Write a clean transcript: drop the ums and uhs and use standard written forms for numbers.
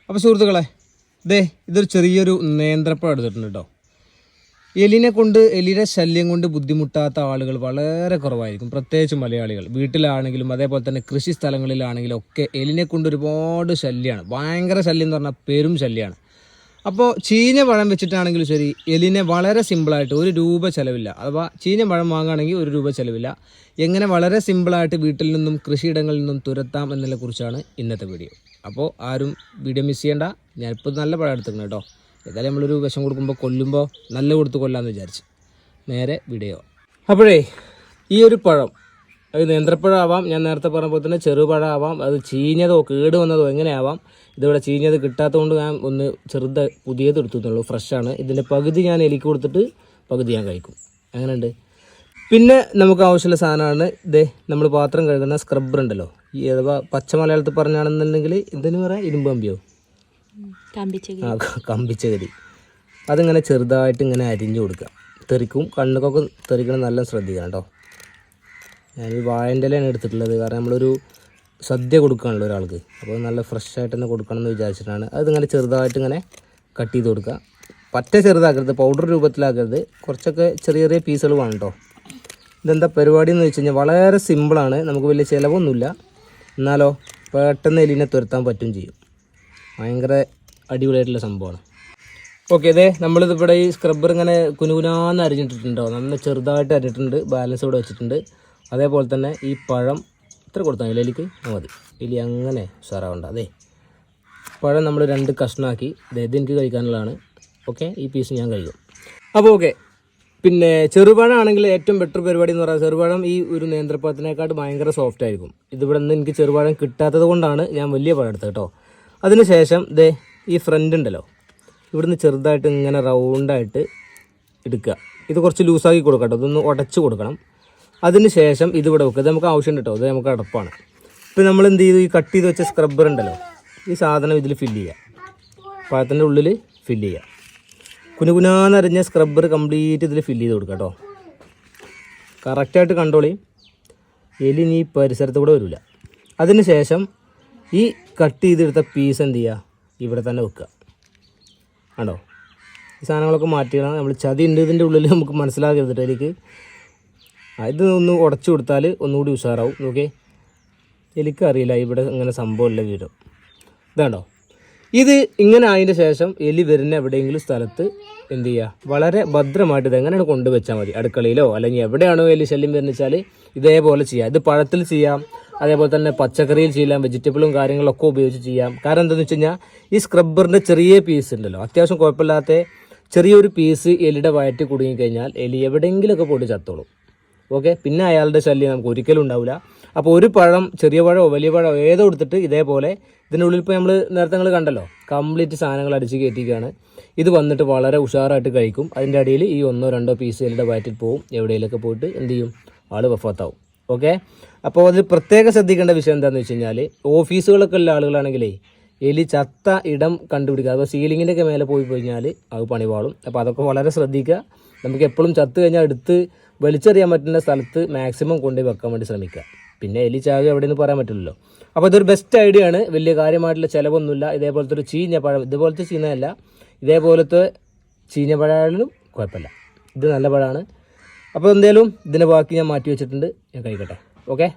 അപ്പോൾ സുഹൃത്തുക്കളെ, ഇതൊരു ചെറിയൊരു നേന്ത്രപ്പഴം എടുത്തിട്ടുണ്ട് കേട്ടോ. എലിയുടെ ശല്യം കൊണ്ട് ബുദ്ധിമുട്ടാത്ത ആളുകൾ വളരെ കുറവായിരിക്കും, പ്രത്യേകിച്ച് മലയാളികൾ. വീട്ടിലാണെങ്കിലും അതേപോലെ തന്നെ കൃഷി സ്ഥലങ്ങളിലാണെങ്കിലും ഒക്കെ എലിനെ കൊണ്ട് ഒരുപാട് ശല്യമാണ്. ഭയങ്കര ശല്യം എന്ന് പറഞ്ഞാൽ പെരും ശല്യമാണ്. അപ്പോൾ ചീഞ്ഞ പഴം വെച്ചിട്ടാണെങ്കിലും ശരി, എലിനെ വളരെ സിമ്പിളായിട്ട് ₹1 ചിലവില്ല. അഥവാ ചീഞ്ഞ പഴം വാങ്ങുകയാണെങ്കിൽ ₹1 ചിലവില്ല. എങ്ങനെ വളരെ സിമ്പിളായിട്ട് വീട്ടിൽ നിന്നും കൃഷിയിടങ്ങളിൽ നിന്നും തുരത്താം എന്നതിനെ കുറിച്ചാണ് ഇന്നത്തെ വീഡിയോ. അപ്പോൾ ആരും വീഡിയോ മിസ് ചെയ്യേണ്ട. ഞാനിപ്പോൾ നല്ല പഴം എടുത്തിട്ടുണ്ട് കേട്ടോ. ഏതായാലും നമ്മളൊരു വിഷം കൊടുക്കുമ്പോൾ കൊല്ലുമ്പോൾ നല്ല കൊടുത്ത് കൊല്ലാമെന്ന് വിചാരിച്ച് നേരെ വീഡിയോ. അപ്പോഴേ ഈ ഒരു പഴം അത് നേന്ത്രപ്പഴം ആവാം, ഞാൻ നേരത്തെ പറഞ്ഞ പോലെ തന്നെ ചെറുപഴം ആവാം, അത് ചീഞ്ഞതോ കേട് വന്നതോ എങ്ങനെയാവാം. ഇതിവിടെ ചീഞ്ഞത് കിട്ടാത്തതുകൊണ്ട് ഞാൻ ഒന്ന് പുതിയത് എടുത്തുള്ളൂ, ഫ്രഷാണ്. ഇതിൻ്റെ പകുതി ഞാൻ എലിക്ക് കൊടുത്തിട്ട് പകുതി ഞാൻ കഴിക്കും. അങ്ങനെയുണ്ട്. പിന്നെ നമുക്ക് ആവശ്യമുള്ള സാധനമാണ് നമ്മൾ പാത്രം കഴുകുന്ന സ്ക്രബ്ബർ ഉണ്ടല്ലോ. ഈ അഥവാ പച്ച മലയാളത്തിൽ പറഞ്ഞാണെന്നുണ്ടെങ്കിൽ ഇതിന് പറയാം ഇരുമ്പ് കമ്പിയോ, കമ്പിച്ചകരി. അതിങ്ങനെ ചെറുതായിട്ട് ഇങ്ങനെ അരിഞ്ഞു കൊടുക്കുക. തെറിക്കും, കണ്ണുക്കൊക്കെ തെറിക്കണം, നല്ല ശ്രദ്ധിക്കണം കേട്ടോ. ഞാൻ ഈ വാഴൻ്റെ ഇലയാണ് എടുത്തിട്ടുള്ളത്, കാരണം നമ്മളൊരു സദ്യ കൊടുക്കുകയാണല്ലോ ഒരാൾക്ക്. അപ്പോൾ നല്ല ഫ്രഷായിട്ട് തന്നെ കൊടുക്കണം എന്ന് വിചാരിച്ചിട്ടാണ്. അതിങ്ങനെ ചെറുതായിട്ട് ഇങ്ങനെ കട്ട് ചെയ്ത് കൊടുക്കുക. പറ്റ ചെറുതാക്കരുത്, പൗഡർ രൂപത്തിലാക്കരുത്, കുറച്ചൊക്കെ ചെറിയ ചെറിയ പീസുകൾ വേണം കേട്ടോ. ഇതെന്താ പരിപാടി എന്ന് വെച്ച് കഴിഞ്ഞാൽ വളരെ സിമ്പിളാണ്, നമുക്ക് വലിയ ചിലവൊന്നുമില്ല, എന്നാലോ പെട്ടെന്ന് എലിനെ തുരത്താൻ പറ്റും ചെയ്യും. ഭയങ്കര അടിപൊളിയായിട്ടുള്ള സംഭവമാണ്. ഓക്കെ, നമ്മളിതിവിടെ ഈ സ്ക്രബ്ബർ ഇങ്ങനെ കുനുകുനാന്ന് അരിഞ്ഞിട്ടിട്ടുണ്ടോ, നല്ല ചെറുതായിട്ട് അരിഞ്ഞിട്ടുണ്ട്, ബാലൻസ് ഇവിടെ വെച്ചിട്ടുണ്ട്. അതേപോലെ തന്നെ ഈ പഴം ഇത്ര കൊടുത്താൽ എലിക്ക് മതി, എലി അങ്ങനെ ഉഷാറാവണ്ട. പഴം നമ്മൾ 2 കഷ്ണമാക്കി, ഇത് എനിക്ക് കഴിക്കാനുള്ളതാണ്. ഓക്കെ, ഈ പീസ് ഞാൻ കഴിക്കും. അപ്പോൾ ഓക്കെ, പിന്നെ ചെറുപഴം ആണെങ്കിൽ ഏറ്റവും ബെറ്റർ പരിപാടി എന്ന് പറയുന്നത്, ചെറുപഴം ഈ ഒരു നേന്ത്രപ്പഴത്തിനേക്കാട്ട് ഭയങ്കര സോഫ്റ്റ് ആയിരിക്കും. ഇതിവിടെ നിന്ന് എനിക്ക് ചെറുപഴം കിട്ടാത്തത് കൊണ്ടാണ് ഞാൻ വലിയ പഴം എടുത്തത് കേട്ടോ. അതിന് ശേഷം ഈ ഫ്രണ്ട് ഉണ്ടല്ലോ, ഇവിടുന്ന് ചെറുതായിട്ട് ഇങ്ങനെ റൗണ്ടായിട്ട് എടുക്കുക. ഇത് കുറച്ച് ലൂസാക്കി കൊടുക്കാം കേട്ടോ, ഇതൊന്ന് ഉടച്ച് കൊടുക്കണം. അതിന് ശേഷം ഇതിവിടെ വെക്കുക. ഇത് നമുക്ക് ആവശ്യമുണ്ട് കേട്ടോ, ഇത് നമുക്ക് അടപ്പാണ്. ഇപ്പം നമ്മൾ എന്ത് ചെയ്തു, ഈ കട്ട് ചെയ്ത് വെച്ച സ്ക്രബ്ബർ ഉണ്ടല്ലോ, ഈ സാധനം ഇതിൽ ഫില്ല് ചെയ്യുക, പഴത്തിൻ്റെ ഉള്ളിൽ ഫില്ല് ചെയ്യുക. കുനുകുനാന്നറിഞ്ഞ സ്ക്രബ്ബർ കംപ്ലീറ്റ് ഇതിൽ ഫില്ല് ചെയ്ത് കൊടുക്കുക കേട്ടോ. കറക്റ്റായിട്ട് കണ്ടോളി, എലി ഈ പരിസരത്ത് കൂടെ വരില്ല. അതിന് ശേഷം ഈ കട്ട് ചെയ്തെടുത്ത പീസ് എന്ത് ചെയ്യുക, ഇവിടെ തന്നെ വെക്കുക. ആണോ, ഈ സാധനങ്ങളൊക്കെ മാറ്റിയിടാം. നമ്മൾ ചതി ഉണ്ട് ഇതിൻ്റെ ഉള്ളിൽ, നമുക്ക് മനസ്സിലാക്കരുത് എനിക്ക്. ഇത് ഒന്ന് ഉടച്ചു കൊടുത്താൽ ഒന്നുകൂടി ഉഷാറാവും. ഓക്കെ, എനിക്ക് അറിയില്ല ഇവിടെ ഇങ്ങനെ സംഭവമില്ല വിവരം. ഇതാണോ, ഇത് ഇങ്ങനെ ആയതിൻ്റെ ശേഷം എലി വരുന്ന എവിടെയെങ്കിലും സ്ഥലത്ത് എന്ത് ചെയ്യുക, വളരെ ഭദ്രമായിട്ട് ഇതെങ്ങനെയാണ് കൊണ്ടുവച്ചാൽ മതി. അടുക്കളയിലോ അല്ലെങ്കിൽ എവിടെയാണോ എലി ശല്യം വരുന്നത് വെച്ചാൽ ഇതേപോലെ ചെയ്യാം. ഇത് പഴത്തിൽ ചെയ്യാം, അതേപോലെ തന്നെ പച്ചക്കറിയിൽ ചെയ്യാം, വെജിറ്റബിളും കാര്യങ്ങളൊക്കെ ഉപയോഗിച്ച് ചെയ്യാം. കാരണം എന്താണെന്ന് വെച്ച് കഴിഞ്ഞാൽ ഈ സ്ക്രബ്ബറിൻ്റെ ചെറിയ പീസ് ഉണ്ടല്ലോ, അത്യാവശ്യം കുഴപ്പമില്ലാത്ത ചെറിയൊരു പീസ് എലിയുടെ വയറ്റിൽ കുടുങ്ങിക്കഴിഞ്ഞാൽ എലി എവിടെയെങ്കിലുമൊക്കെ പോയിട്ട് ചത്തോളും. ഓക്കെ, പിന്നെ അയാളുടെ ശല്യം നമുക്ക് ഒരിക്കലും ഉണ്ടാവില്ല. അപ്പോൾ ഒരു പഴം, ചെറിയ പഴമോ വലിയ പഴമോ ഏതോ എടുത്തിട്ട് ഇതേപോലെ ഇതിനുള്ളിൽ ഇപ്പോൾ നമ്മൾ നേരത്തെ കണ്ടല്ലോ കംപ്ലീറ്റ് സാധനങ്ങൾ അടിച്ച് കയറ്റിക്കുകയാണ്. ഇത് വന്നിട്ട് വളരെ ഉഷാറായിട്ട് കഴിക്കും. അതിൻ്റെ അടിയിൽ ഈ 1-2 പീസ് എലിയുടെ വയറ്റിൽ പോവും, എവിടെയെങ്കിലൊക്കെ പോയിട്ട് എന്ത് ചെയ്യും, ആൾ വഫാത്താവും. ഓക്കെ, അപ്പോൾ അതിൽ പ്രത്യേകം ശ്രദ്ധിക്കേണ്ട വിഷയം എന്താണെന്ന് വെച്ച് കഴിഞ്ഞാൽ, ഓഫീസുകളൊക്കെ ഉള്ള ആളുകളാണെങ്കിലേ എലി ചത്ത ഇടം കണ്ടുപിടിക്കുക. അപ്പോൾ സീലിങ്ങിൻ്റെ ഒക്കെ മേലെ പോയി കഴിഞ്ഞാൽ അത് പണിവാളും. അപ്പോൾ അതൊക്കെ വളരെ ശ്രദ്ധിക്കുക. നമുക്ക് എപ്പോഴും ചത്ത് കഴിഞ്ഞാൽ എടുത്ത് വലിച്ചെറിയാൻ പറ്റുന്ന സ്ഥലത്ത് മാക്സിമം കൊണ്ടുപോയി വെക്കാൻ വേണ്ടി ശ്രമിക്കുക. പിന്നെ എലി ചാകുക എവിടെയെന്ന് പറയാൻ പറ്റില്ലല്ലോ. അപ്പോൾ ഇതൊരു ബെസ്റ്റ് ഐഡിയ ആണ്, വലിയ കാര്യമായിട്ടുള്ള ചിലവൊന്നുമില്ല. ഇതേപോലത്തെ ഒരു ചീഞ്ഞ പഴം, ഇതുപോലത്തെ ചീഞ്ഞല്ല, ഇതേപോലത്തെ ചീഞ്ഞ പഴമായാലും കുഴപ്പമില്ല, ഇത് നല്ല പഴമാണ്. അപ്പോൾ എന്തായാലും ഇതിൻ്റെ ബാക്കി ഞാൻ മാറ്റി വെച്ചിട്ടുണ്ട്, ഞാൻ കഴിക്കട്ടെ. ഓക്കെ.